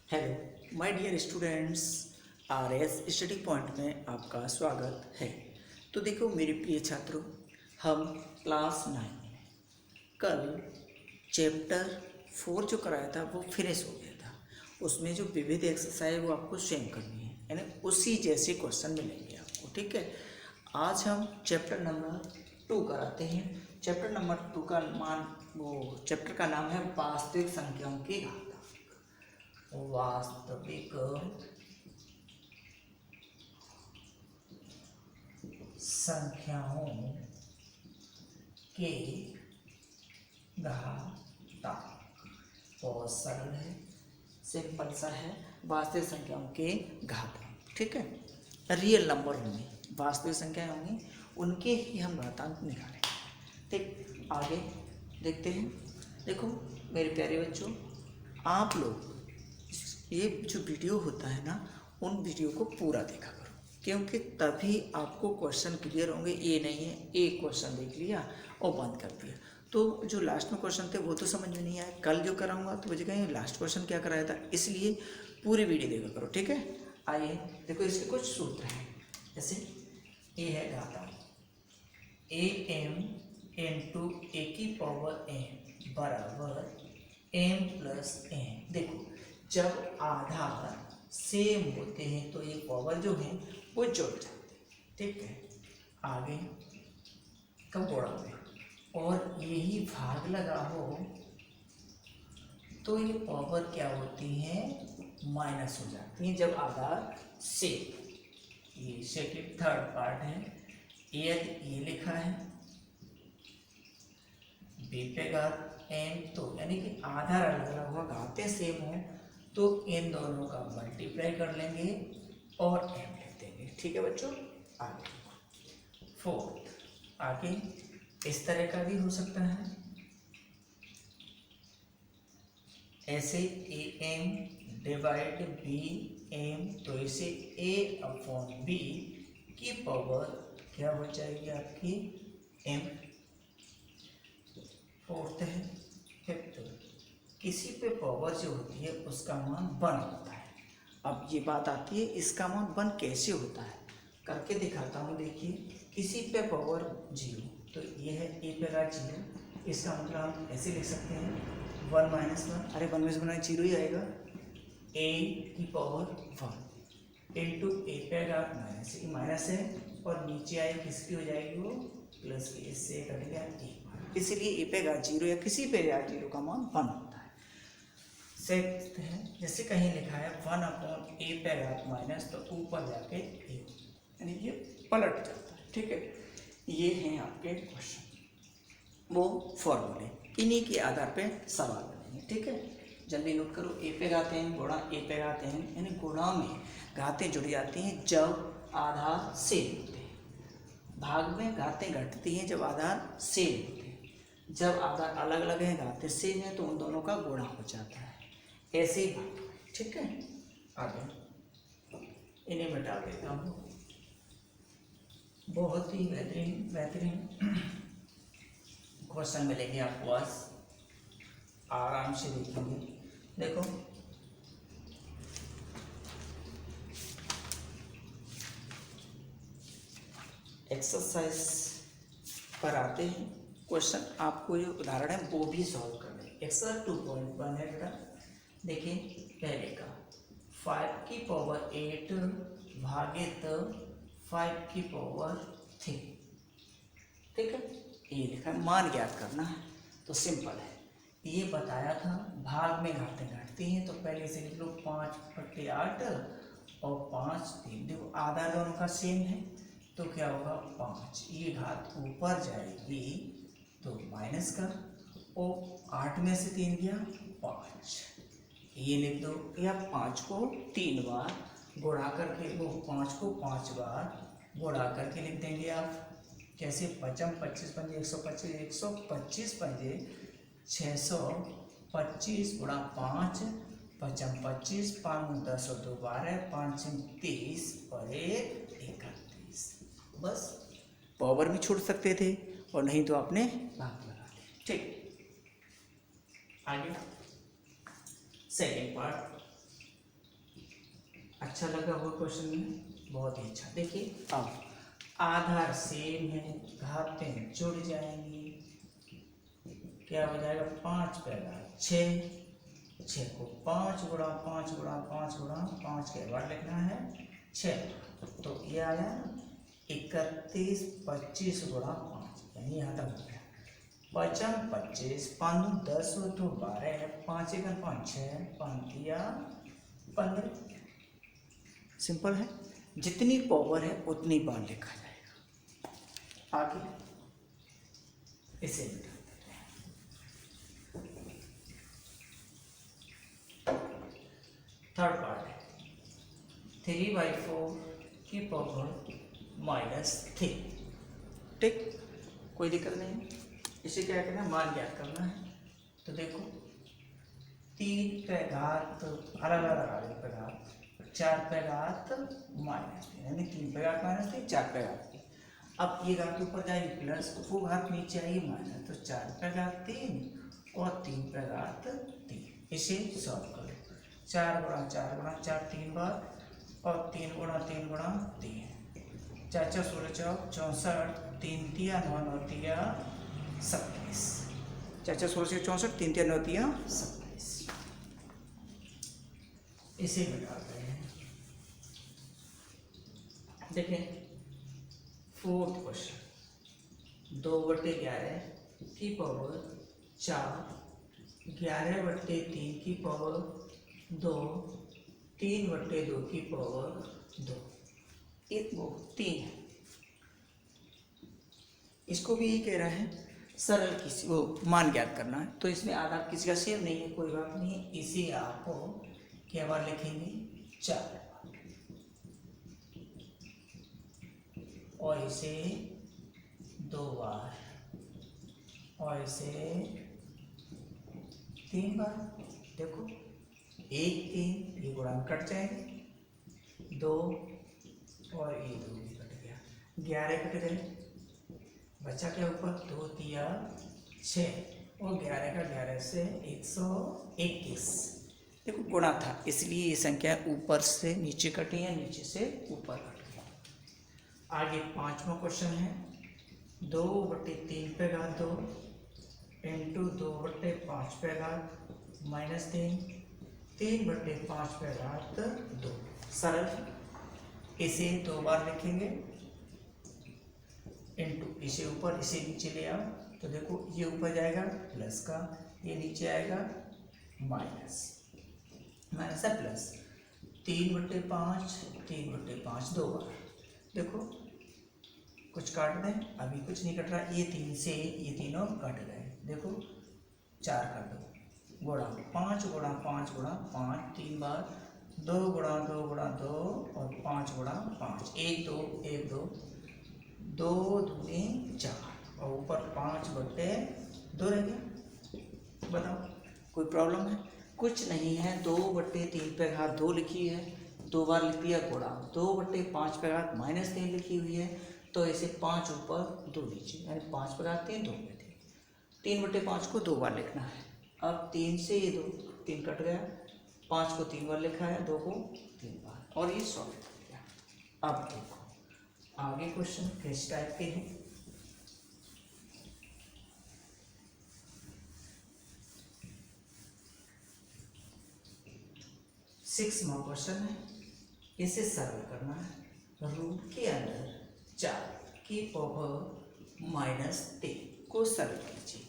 Hello my dear students, RS study point में आपका स्वागत है। तो देखो मेरे प्रिय छात्रों, हम क्लास 9 में कल चैप्टर 4 जो कराया था वो फिनिश हो गया था। उसमें जो विविध एक्सरसाइज वो आपको सेम करनी है, यानी उसी जैसे क्वेश्चन मिलेंगे आपको। ठीक है, आज हम चैप्टर नंबर 2 कराते हैं। चैप्टर नंबर 2 का चैप्टर का नाम है वास्तविक संख्याओं की घात। वास्तविक संख्याओं के घातांक। बहुत सरल है, सिंपल सा है। वास्तविक संख्याओं के घातांक, ठीक है, रियल नंबर होंगे, वास्तविक संख्याएं होंगी, उनके ही हम घातांक निकालेंगे। ठीक, आगे देखते हैं। देखो मेरे प्यारे बच्चों, आप लोग ये जो वीडियो होता है ना, उन वीडियो को पूरा देखा करो, क्योंकि तभी आपको क्वेश्चन क्लियर होंगे। ये नहीं है एक क्वेश्चन देख लिया और बंद कर दिया, तो जो लास्ट में क्वेश्चन थे वो तो समझ में नहीं आया। कल जो कराऊंगा तो मुझे कहेंगे लास्ट क्वेश्चन क्या कराया था, इसलिए पूरी वीडियो देखा करो। ठीक है, आइए देखो इसके कुछ सूत्र हैं। जैसे ए है घातांक, ए एम इंटू ए की पावर एम बराबर एम प्लस एम। देखो जब आधार सेम होते हैं तो ये पावर जो है वो जुड़ जाते हैं। ठीक है, आगे कब जोड़ा में और यही भाग लगा हो तो ये पावर क्या होती है, माइनस हो जाती है जब आधार सेम। ये सेकंड थर्ड पार्ट है। ये लिखा है बी पे घात एम, तो यानी कि आधार अलग अलग होगा, घातें सेम हो तो इन दोनों का मल्टीप्लाई कर लेंगे और एम लिख देंगे। ठीक है बच्चों, आगे फोर्थ, आगे इस तरह का भी हो सकता है, ऐसे A M divide B M, तो इसे ए अपॉन बी की पावर क्या हो जाएगी आपकी, एम। फोर्थ है, फिफ्थ, किसी पे पावर जो होती है उसका मान 1 होता है। अब ये बात आती है इसका मान 1 कैसे होता है, करके दिखाता हूँ। देखिए किसी पे पावर 0, तो ये है ए पे घात 0, इसका मतलब हम ऐसे लिख सकते हैं 1 माइनस 1, अरे 1 में से बनाए 0 ही आएगा, ए की पावर 1 इंटू ए पे घात माइनस, ये माइनस है और नीचे आए किसकी हो जाएगी वो प्लस की, इससे कट गया ए, इसीलिए ए पे घात 0 या किसी पे घात 0 का मान 1 होता है। सिक्स्थ है, जैसे कहीं लिखा है 1 अपॉन ए पे घात माइनस, तो ऊपर जाके ए, यानी ये पलट जाता है। ठीक है, ये हैं आपके क्वेश्चन, वो फॉर्मूले, इन्हीं के आधार पे सवाल बनेंगे। ठीक है, जल्दी नोट करो। ए पे घाते हैं गुणा ए पे घाते हैं, यानी गुणा में घातें जुड़ जाती हैं जब आधार सेम होते हैं। भाग में घातें घटती हैं जब आधार सेम होते हैं। जब आधार अलग अलग हैं, घातें सेम है, तो उन दोनों का गुणा हो जाता है। ऐसे ही बात। ठीक है, आगे इन्हें मिटा देता हूँ। बहुत ही बेहतरीन क्वेश्चन मिलेंगे आपको आज, आराम से देखेंगे। देखो एक्सरसाइज पर आते हैं। क्वेश्चन आपको जो उदाहरण है वो भी सॉल्व करना है। एक्सरसाइज 2.1 है बेटा। देखिए पहले का 5 की पावर 8 भागित 5 की पावर 3। ठीक है, ये लिखा है, मान ज्ञात करना है, तो सिंपल है। ये बताया था भाग में घातें घटती हैं, तो पहले से लिख लो 5/8 और 5 3। देखो आधा दोनों का सेम है तो क्या होगा 5, ये घात ऊपर जाएगी तो माइनस कर, और 8 में से 3 गया 5, ये लिख दो, या 5 को 3 बार गुणा करके, वो 5 को 5 बार गुणा करके लिख देंगे आप। कैसे, 5 25 पंजे 125, 125 पंजे 625 गुणा 5, 5 25, 5 10 और 2 12, 5 30 और 1 31। बस पावर भी छोड़ सकते थे और नहीं तो आपने भाग लगा दिया। ठीक, आगे सेकेंड पार्ट, अच्छा लगा हुआ क्वेश्चन में, बहुत ही अच्छा। देखिए अब आधार सेम है, घातें जुड़ जाएंगी, क्या हो जाएगा 5 पैदा 6, 6 को 5 गुणा 5 गुणा 5 गुणा 5 के बार लिखना है 6, तो ये आया 31 25 गुणा 5, यानी यहाँ तक हो गया। 55 25 5 10 तो 12 है, 5 1 5 6 5 दिया 15। सिंपल है, जितनी पावर है उतनी बार लिखा जाएगा। आगे इसे मिटा देते हैं। 3rd पार्ट है 3/4 की पावर -3। ठीक, कोई दिक्कत नहीं। इसे क्या करना है, मान ज्ञात करना है। तो देखो 3 पे घात अलग अलग पे घात 4 पे घात -3, यानी 3 पे घात -3 4 पे घात 3। अब ये घात ऊपर जाएगी प्लस, वो घात नीचे आएगी माइनस, तो 4 पे घात 3 और 3 पे घात 3। इसे सॉल्व करो। 4 गुणा 4 गुणा 4 3 बार और 3 गुणा 3 गुणा 3, 4 4 16 64, 3 तिया 9 9 तिया 27, 4 4 16 64, 3 तिया 9 तिया 27। इसे मिटाते हैं। देखें 4th क्वेश्चन 2/11 की पावर 4, 11/3 की पावर 2, 3/2 की पावर 2, एक वो 3 है। इसको भी यही कह रहा है सरल किसी वो मान ज्ञात करना है, तो इसमें आधार किसी का सेम नहीं है, कोई बात नहीं है। इसे आपको क्या बार लिखेंगे 4 और इसे 2 बार और इसे 3 बार। देखो 1 3 ये गुणा कट जाएंगे, 2 और ये 2 भी कट गया, 11 कट गए, बचा क्या ऊपर 2 तिया 6 और 11 का 11 से 121। देखो गुणा था इसलिए ये संख्या ऊपर से नीचे कटी है, नीचे से ऊपर कट गई। आगे 5वां क्वेश्चन है 2/3 पे घात 2 इंटू 2/5 पे घात -3, 3/5 पे घात 2। सरल, इसे 2 बार लिखेंगे इंटू इसे ऊपर इसे नीचे ले आओ, तो देखो ये ऊपर जाएगा प्लस का, ये नीचे आएगा माइनस है प्लस। 3/5 3/5 2 बार। देखो कुछ काट दें, अभी कुछ नहीं कट रहा, ये 3 से ये तीनों कट गए। देखो 4 कर दो गुणा 5 गुणा 5 गुणा 5 3 बार, 2 गुणा 2 गुणा 2 और 5 गुणा 5, 1 2 1 2 2 दूनी 4 और ऊपर 5/2 रह गया। बताओ कोई प्रॉब्लम है? कुछ नहीं है। 2/3 पे घात 2 लिखी है, 2 बार लिख दिया गुणा, 2/5 पे घात -3 लिखी हुई है, तो इसे 5 ऊपर 2 नीचे, यानी 5 पे घात 3 2 में थी। 3/5 को 2 बार लिखना है। अब 3 से ये 2 3 कट गया, 5 को 3 बार लिखा है, 2 को 3 बार, और ये सॉल्व हो गया। अब देखो आगे क्वेश्चन किस टाइप के हैं। सिक्सवां क्वेश्चन है, इसे सरल करना है। रूट के अंदर 4 की पावर -3 को सरल कीजिए।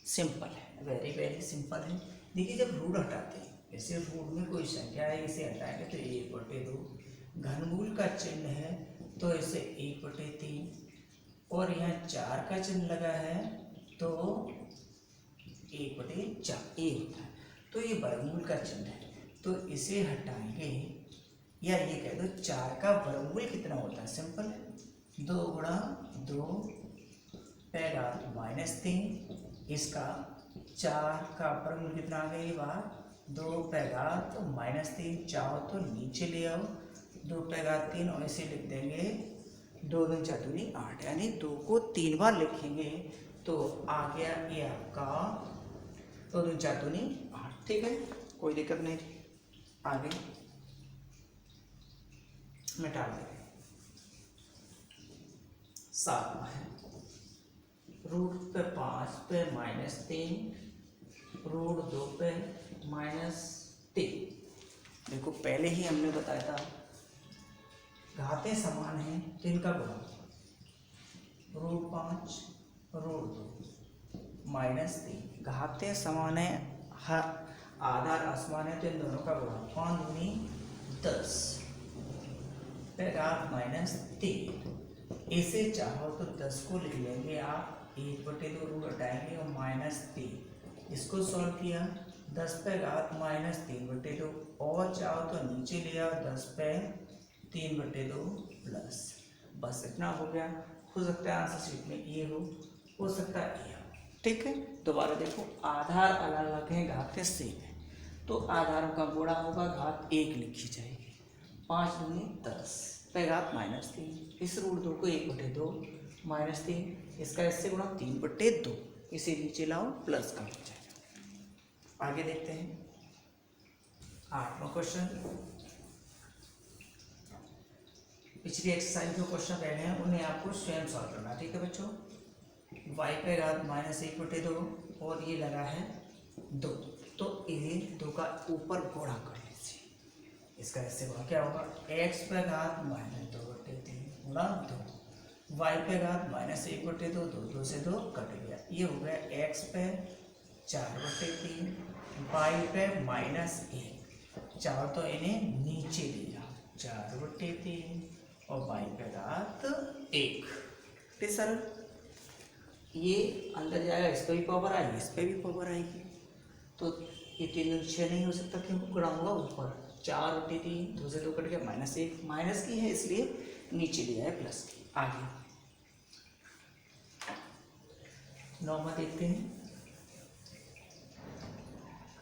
सिंपल है, वेरी वेरी सिंपल है। देखिए जब रूट हटाते हैं, जैसे रूट में कोई संख्या है, इसे हटाएंगे तो 1/2, घनमूल का चिन्ह है तो इसे 1/3, और यहाँ 4 का चिन्ह लगा है तो 1/4 ये होता है, तो ये वर्गमूल का चिन्ह है, तो इसे हटाएंगे, या ये कह दो 4 का वर्गमूल कितना होता है। सिंपल है, 2 गुणा 2 पे घात -3, इसका 4 का वर्गमूल कितना आ गया ये बार 2 पे घात -3, चाहो तो नीचे ले आओ 2 पे घात 3 और इसे लिख देंगे 2 दूनी 4 दूनी 8, यानी 2 को 3 बार लिखेंगे तो आ गया ये आपका 2 दूनी 4 दूनी 8। ठीक है, कोई दिक्कत नहीं। आगे मिटा देंगे। 7वां है रूट पे 5 पे -3, रूट 2 पे -3। देखो पहले ही हमने बताया था घातें समान हैं तो इनका गुणा रूट 5 रूट 2 -3। घातें समान है, हर आधार असमान है तो इन दोनों का गुणा 5 दूनी 10 पे घात -3। इसे चाहो तो 10 को लिख लेंगे आप, 1/2 रूट हटाएंगे और -3। इसको सॉल्व किया 10 पे घात -3/2, और चाहो तो नीचे लिया 10 पे 3/2 प्लस। बस इतना हो गया। हो सकता है आंसर शीट में ये हो सकता है ये हो। ठीक है, दोबारा देखो आधार अलग अलग है, घातें सेम है, तो आधारों का गुणा होगा, घात 1 लिखी जाएगी। 5 दूनी 10 पे घात -3। इस रूट 2 को 1/2 -3, इसका इससे गुणा 3/2, इसे नीचे लाओ प्लस का हो जाएगा। आगे देखते हैं 8वां क्वेश्चन। पिछली एक्सरसाइज जो क्वेश्चन रहे हैं उन्हें आपको स्वयं सॉल्व करना है। ठीक है बच्चों, y पे घात -1/2 और ये लगा है 2, तो इन्हें 2 का ऊपर गुणा कर लीजिए। इसका इससे गुणा क्या होगा, x पे घात -2/3 गुणा 2, y पे घात -1/2, 2 से 2 कट गया, ये हो गया x पे 4/3, y पे -1, 4 तो इन्हें नीचे लिया 4/3 और y पे घात 1। ठीक सर, ये अंदर जाएगा, इस पर भी पावर आएगी, इस पर भी पावर आएगी, तो ये 3 6 नहीं हो सकता क्योंकि गुणा होगा ऊपर। 4/3, 2 से 2 कट गया, -1, माइनस की है इसलिए नीचे लिया है प्लस की। आगे 9वां देखते हैं।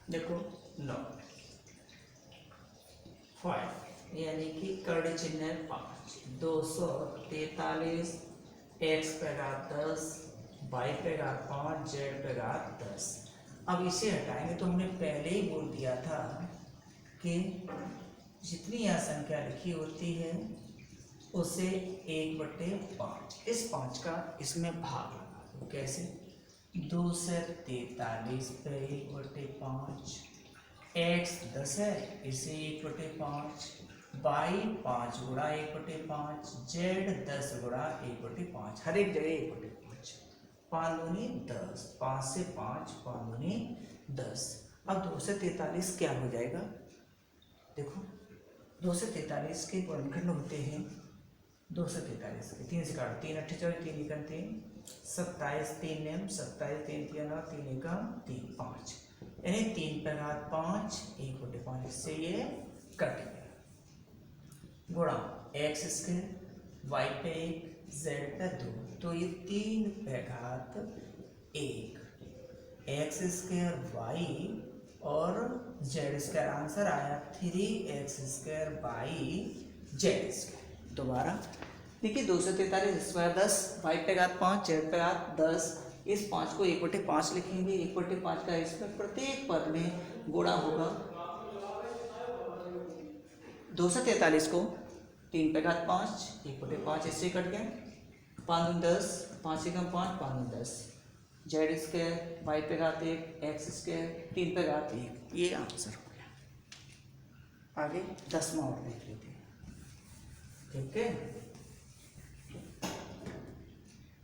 देखो 9 5 यानी कि कर्ण चिन्ह है 5, 243 x पे घात 10, y पे घात 5, z पे घात 10। अब इसे हटाएंगे तो हमने पहले ही बोल दिया था कि जितनी यह संख्या लिखी होती है उसे 1/5, इस 5 का इसमें भाग लगा दो। कैसे, 2 से 43 पे 1/5, x 10 है इसे 1/5, y 5 गुणा 1/5, z 10 गुणा 1/5, हर एक जगह 1/5। 5 दूनी 10, 5 से 5, 5 दूनी 10। अब 2 से 43 क्या हो जाएगा, देखो 2 से 43 के गुणनखंड होते हैं, 2 से 43 के 3 से काट, 3 8 4 3 निकल 3 27, 3 नियम 27, 3 3 3 एकम 3 5, यानी 3 पे घात 5 1/5, इससे ये कट गया। गुणा x स्क्वायर y पे 1 z पे 2, तो ये 3 पे घात 1 x स्क्वायर y और z स्क्वायर, आंसर आया 3x square by z square. दोबारा देखिए 2 से 43 स्क्वायर 10, y पे घात 5 z पे घात 10, इस 5 को 1/5 लिखेंगे, 1/5 का इसमें प्रत्येक पद में गुणा होगा। 2 से 43 को 3 पे घात 5 1/5, इससे कट गया, 5 दूनी 10, 5 एकम 5, 5 दूनी 10, जेड स्क्वायर वाई पे घात 1 एक्स स्क्वायर 3 पे घात 1, ये आंसर हो गया। आगे 10वां और देख लेते हैं। ठीक है,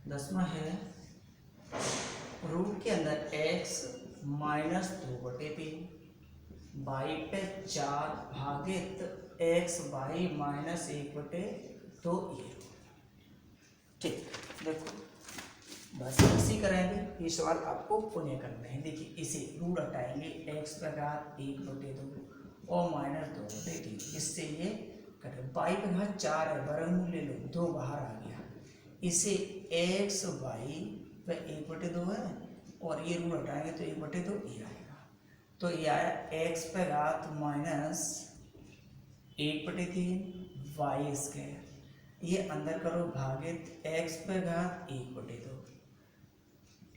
10वां है रूट के अंदर x -2/3, बाई पे 4 भागित x बाई -1/2 ये। ठीक, देखो बस इसी करेंगे, ये सवाल आपको पुण्य करना है। देखिए इसे रूट हटाएंगे, x पे घात 1/2 और -2/3, इससे ये कटे, बाई पे घात 4 है, वर्गमूल ले लो, 2 बाहर आ गया, इसे x बाई पे 1/2 है और ये रूट हटाएंगे तो 1/2 ये आएगा, तो ये आया x पे घात -1/3 वाई स्क्वायर, ये अंदर करो भागित x पे घात 1/2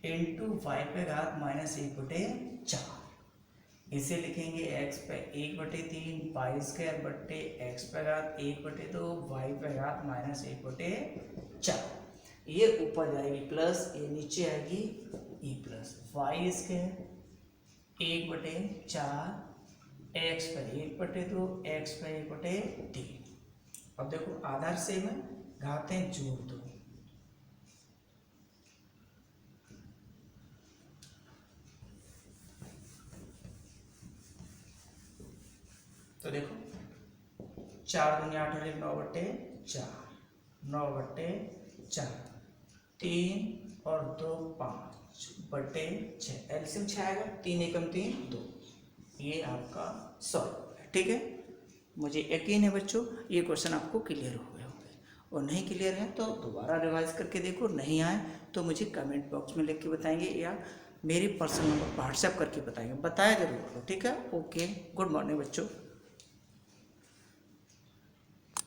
इंटू वाई पे घात -1/4, इसे लिखेंगे x पे 1/3 पाई स्क्वायर बट्टे एक्स पे घात 1/2 वाई पे घात -1/4। ये ऊपर जाएगी प्लस, ये नीचे आएगी e plus y square 1/4 x पे 1/2 एक्स पे 1/3। अब देखो आधार सेम है, घातें जोड़ दो, तो देखो 4 दूनी 8 है 9/4 9/4 3 और 2 5/6 एलसीएम 6 आएगा, 3 एकम 3 2। ये आपका सॉल्व है। ठीक है, मुझे यकीन है बच्चों ये क्वेश्चन आपको क्लियर हो गए होंगे, और नहीं क्लियर है तो दोबारा रिवाइज करके देखो, नहीं आए तो मुझे कमेंट बॉक्स में लिख के बताएंगे या मेरे पर्सनल नंबर पर व्हाट्सएप करके बताएंगे, बताया जरूर करो। ठीक है, ओके, गुड मॉर्निंग बच्चों।